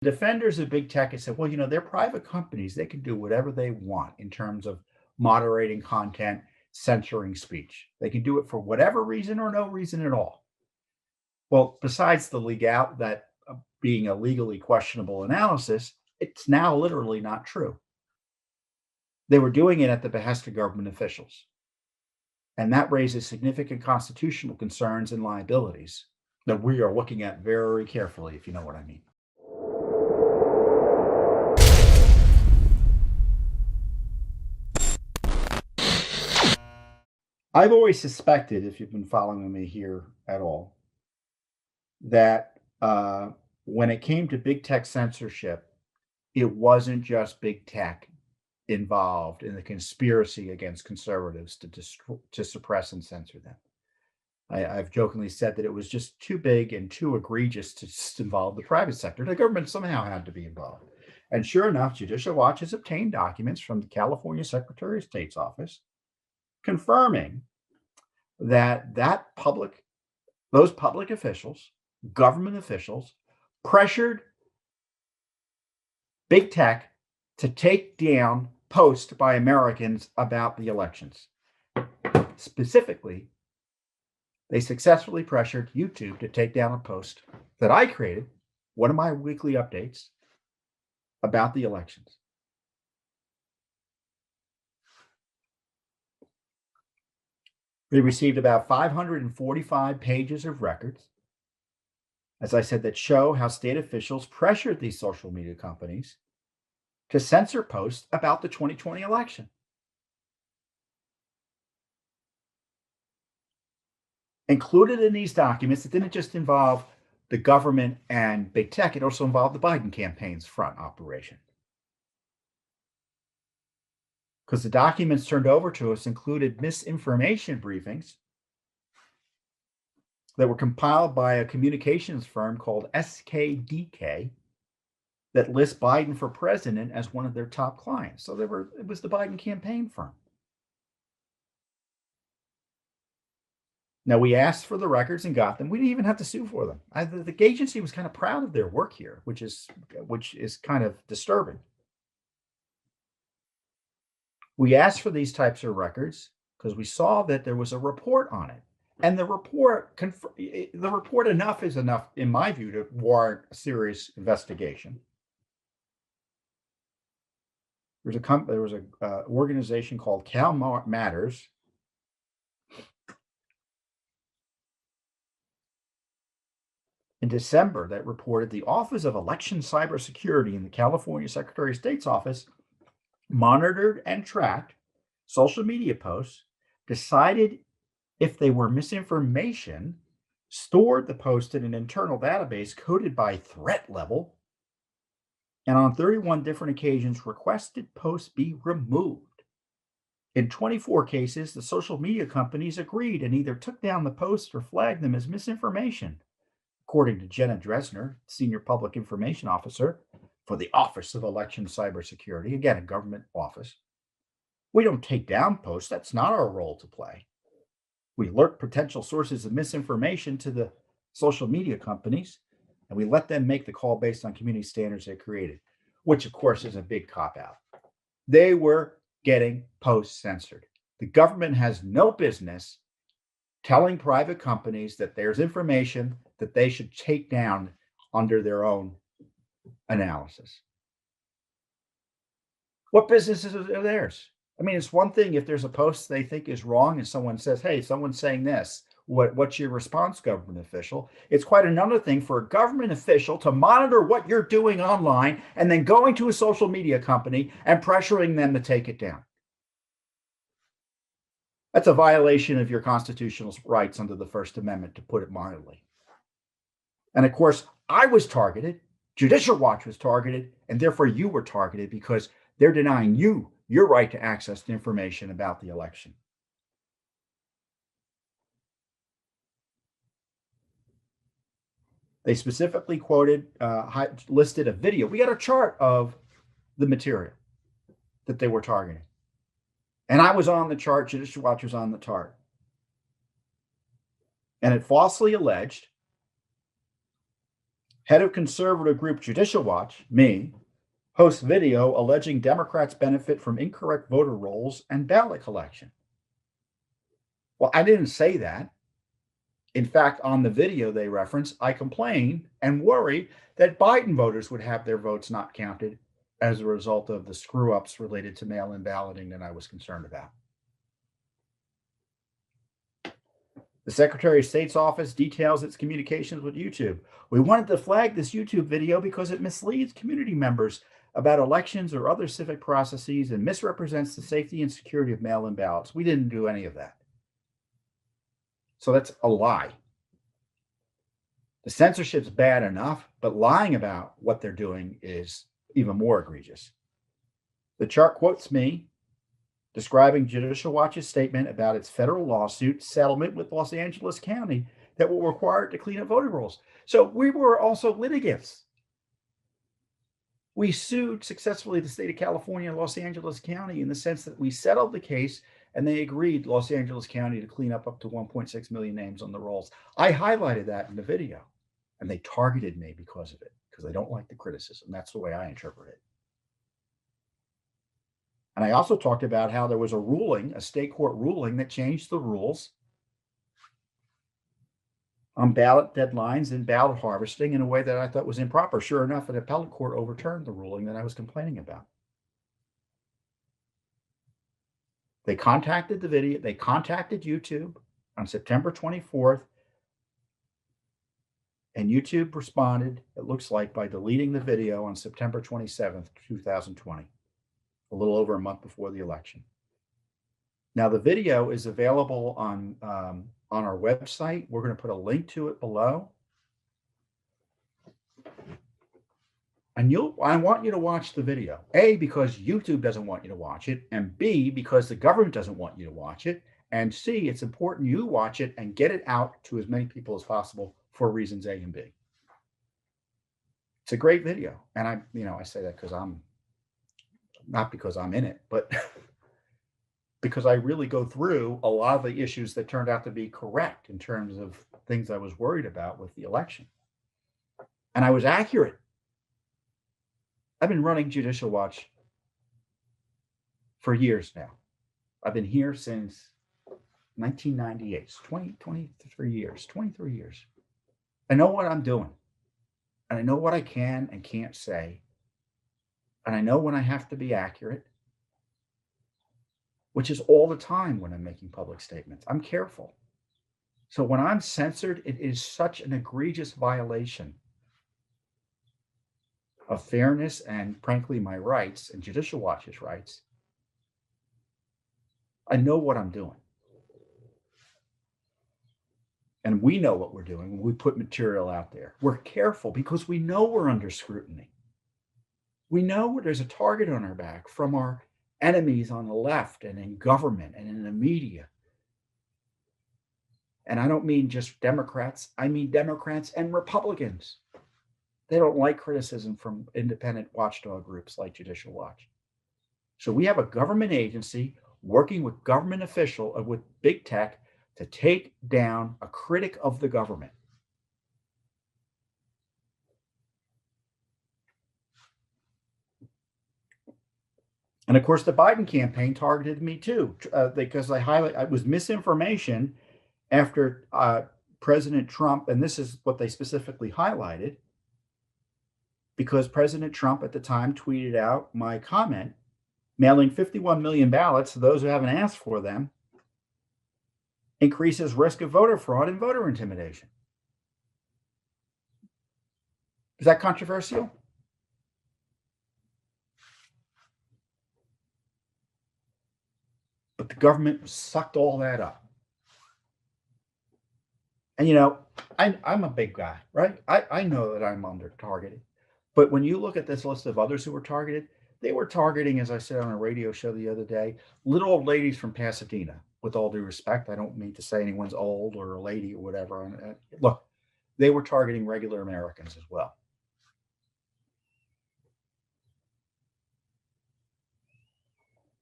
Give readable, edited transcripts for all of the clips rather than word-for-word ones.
Defenders of big tech have said, well, they're private companies. They can do whatever they want in terms of moderating content, censoring speech. They can do it for whatever reason or no reason at all. Well, besides that being a legally questionable analysis, it's now literally not true. They were doing it at the behest of government officials. And that raises significant constitutional concerns and liabilities that we are looking at very carefully, if you know what I mean. I've always suspected, if you've been following me here at all, that when it came to big tech censorship, it wasn't just big tech involved in the conspiracy against conservatives to suppress and censor them. I've jokingly said that it was just too big and too egregious to just involve the private sector. The government somehow had to be involved. And sure enough, Judicial Watch has obtained documents from the California Secretary of State's office confirming that those public officials, government officials, pressured big tech to take down posts by Americans about the elections. Specifically, they successfully pressured YouTube to take down a post that I created, one of my weekly updates about the elections. They received about 545 pages of records, as I said, that show how state officials pressured these social media companies to censor posts about the 2020 election. Included in these documents, it didn't just involve the government and big tech, it also involved the Biden campaign's front operation. Because the documents turned over to us included misinformation briefings that were compiled by a communications firm called SKDK that lists Biden for president as one of their top clients. So it was the Biden campaign firm. Now, we asked for the records and got them. We didn't even have to sue for them. The agency was kind of proud of their work here, which is kind of disturbing. We asked for these types of records because we saw that there was a report on it. And the report enough is enough, in my view, to warrant a serious investigation. There was an organization called Cal Matters in December that reported the Office of Election Cybersecurity in the California Secretary of State's office monitored and tracked social media posts, decided if they were misinformation, stored the post in an internal database coded by threat level, and on 31 different occasions requested posts be removed. In 24 cases, the social media companies agreed and either took down the posts or flagged them as misinformation, according to Jenna Dresner, Senior Public Information Officer for the Office of Election Cybersecurity, again, a government office. We don't take down posts. That's not our role to play. We alert potential sources of misinformation to the social media companies, and we let them make the call based on community standards they created, which, of course, is a big cop-out. They were getting posts censored. The government has no business telling private companies that there's information that they should take down under their own analysis. What businesses are theirs? I mean, it's one thing if there's a post they think is wrong and someone says, hey, someone's saying this. What's your response, government official? It's quite another thing for a government official to monitor what you're doing online and then going to a social media company and pressuring them to take it down. That's a violation of your constitutional rights under the First Amendment, to put it mildly. And of course, I was targeted, Judicial Watch was targeted, and therefore you were targeted because they're denying you your right to access the information about the election. They specifically listed a video. We got a chart of the material that they were targeting. And I was on the chart, Judicial Watch was on the chart. And it falsely alleged Head of conservative group Judicial Watch, me, posts video alleging Democrats benefit from incorrect voter rolls and ballot collection. Well, I didn't say that. In fact, on the video they reference, I complain and worry that Biden voters would have their votes not counted as a result of the screw ups related to mail in balloting that I was concerned about. The Secretary of State's office details its communications with YouTube. We wanted to flag this YouTube video because it misleads community members about elections or other civic processes and misrepresents the safety and security of mail in ballots. We didn't do any of that. So that's a lie. The censorship's bad enough, but lying about what they're doing is even more egregious. The chart quotes me describing Judicial Watch's statement about its federal lawsuit settlement with Los Angeles County that will require it to clean up voting rolls. So we were also litigants. We sued successfully the state of California and Los Angeles County in the sense that we settled the case and they agreed, Los Angeles County, to clean up to 1.6 million names on the rolls. I highlighted that in the video, and they targeted me because of it, because they don't like the criticism. That's the way I interpret it. And I also talked about how there was a ruling, a state court ruling, that changed the rules on ballot deadlines and ballot harvesting in a way that I thought was improper. Sure enough, an appellate court overturned the ruling that I was complaining about. They contacted YouTube on September 24th, and YouTube responded, it looks like, by deleting the video on September 27th, 2020, a little over a month before the election. Now, the video is available on our website. We're going to put a link to it below. And I want you to watch the video, A, because YouTube doesn't want you to watch it, and B, because the government doesn't want you to watch it, and C, it's important you watch it and get it out to as many people as possible for reasons A and B. It's a great video. And I say that because not because I'm in it, but because I really go through a lot of the issues that turned out to be correct in terms of things I was worried about with the election. And I was accurate. I've been running Judicial Watch for years now. I've been here since 1998, 23 years. I know what I'm doing. And I know what I can and can't say. And I know when I have to be accurate, which is all the time when I'm making public statements. I'm careful. So when I'm censored, it is such an egregious violation of fairness and, frankly, my rights and Judicial Watch's rights. I know what I'm doing. And we know what we're doing when we put material out there. We're careful because we know we're under scrutiny. We know there's a target on our back from our enemies on the left and in government and in the media. And I don't mean just Democrats. I mean Democrats and Republicans. They don't like criticism from independent watchdog groups like Judicial Watch. So we have a government agency working with government officials, with big tech, to take down a critic of the government. And of course, the Biden campaign targeted me too, because it was misinformation after President Trump, and this is what they specifically highlighted, because President Trump at the time tweeted out my comment, mailing 51 million ballots to those who haven't asked for them increases risk of voter fraud and voter intimidation. Is that controversial? But the government sucked all that up. And I'm a big guy, right? I know that I'm under targeted. But when you look at this list of others who were targeted, they were targeting, as I said on a radio show the other day, little old ladies from Pasadena. With all due respect, I don't mean to say anyone's old or a lady or whatever. Look, they were targeting regular Americans as well.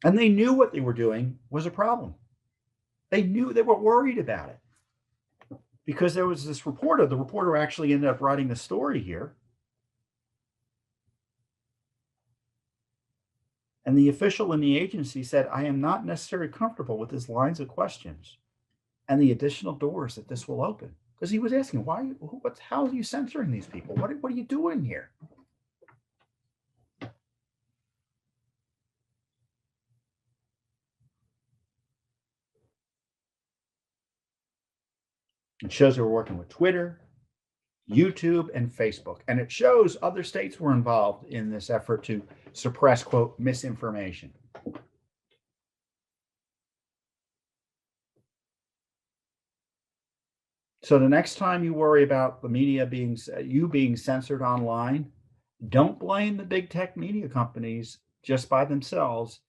And they knew what they were doing was a problem. They knew, they were worried about it. Because there was this reporter, the reporter actually ended up writing the story here. And the official in the agency said, I am not necessarily comfortable with his lines of questions and the additional doors that this will open. Because he was asking, how are you censoring these people? What are you doing here? It shows they were working with Twitter, YouTube, and Facebook. And it shows other states were involved in this effort to suppress, quote, misinformation. So the next time you worry about the media being censored online, don't blame the big tech media companies just by themselves.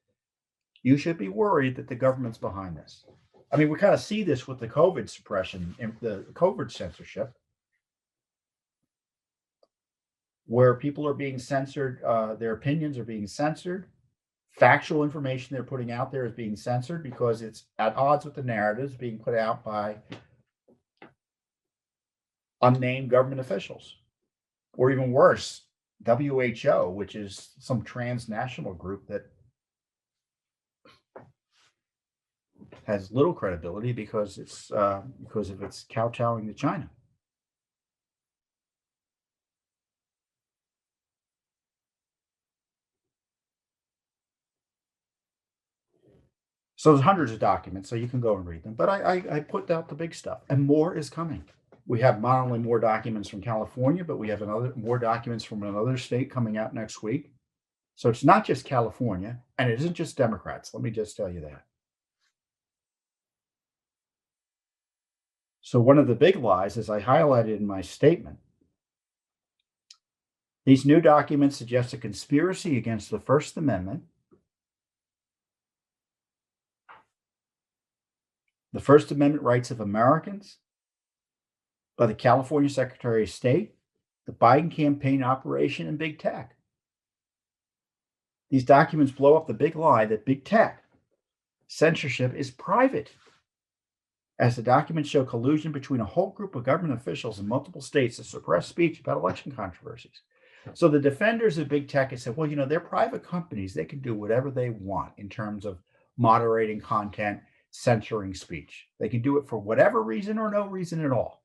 You should be worried that the government's behind this. I mean, we kind of see this with the COVID suppression and the COVID censorship, where people are being censored, their opinions are being censored, factual information they're putting out there is being censored because it's at odds with the narratives being put out by unnamed government officials, or even worse, WHO, which is some transnational group that has little credibility because of its kowtowing to China. So there's hundreds of documents, so you can go and read them. But I put out the big stuff, and more is coming. We have not only more documents from California, but we have more documents from another state coming out next week. So it's not just California, and it isn't just Democrats. Let me just tell you that. So one of the big lies, as I highlighted in my statement, these new documents suggest a conspiracy against the First Amendment, the First Amendment rights of Americans, by the California Secretary of State, the Biden campaign operation, and big tech. These documents blow up the big lie that big tech censorship is private, as the documents show collusion between a whole group of government officials in multiple states to suppress speech about election controversies. So the defenders of big tech have said, well, they're private companies. They can do whatever they want in terms of moderating content, censoring speech. They can do it for whatever reason or no reason at all.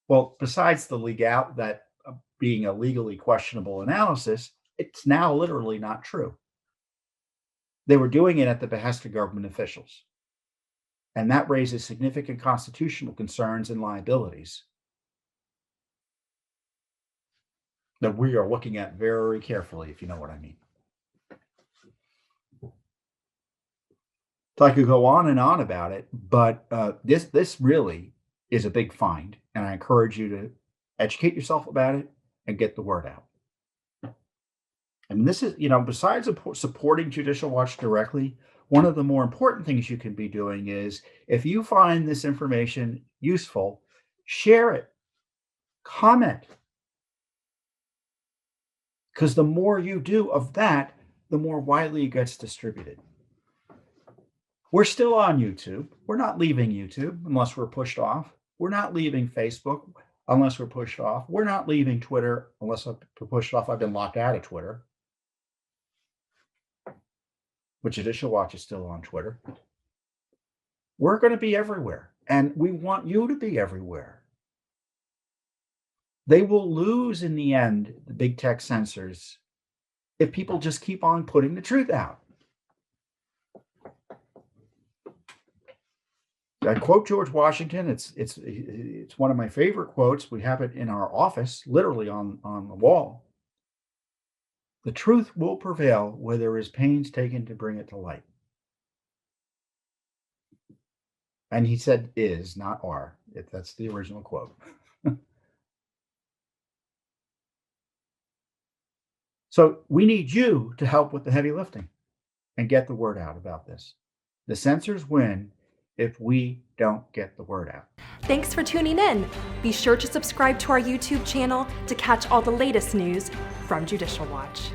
Well, besides that being a legally questionable analysis, it's now literally not true. They were doing it at the behest of government officials. And that raises significant constitutional concerns and liabilities that we are looking at very carefully, if you know what I mean. So I could go on and on about it, but this really is a big find, and I encourage you to educate yourself about it and get the word out. And this is, besides supporting Judicial Watch directly, one of the more important things you can be doing is, if you find this information useful, share it, comment. Because the more you do of that, the more widely it gets distributed. We're still on YouTube. We're not leaving YouTube unless we're pushed off. We're not leaving Facebook unless we're pushed off. We're not leaving Twitter unless we're pushed off. I've been locked out of Twitter. But Judicial Watch is still on Twitter. We're going to be everywhere, and we want you to be everywhere. They will lose in the end, the big tech censors, if people just keep on putting the truth out. I quote George Washington. It's one of my favorite quotes. We have it in our office, literally on the wall. The truth will prevail where there is pains taken to bring it to light. And he said is, not are. That's the original quote. So we need you to help with the heavy lifting and get the word out about this. The censors win if we don't get the word out. Thanks for tuning in. Be sure to subscribe to our YouTube channel to catch all the latest news from Judicial Watch.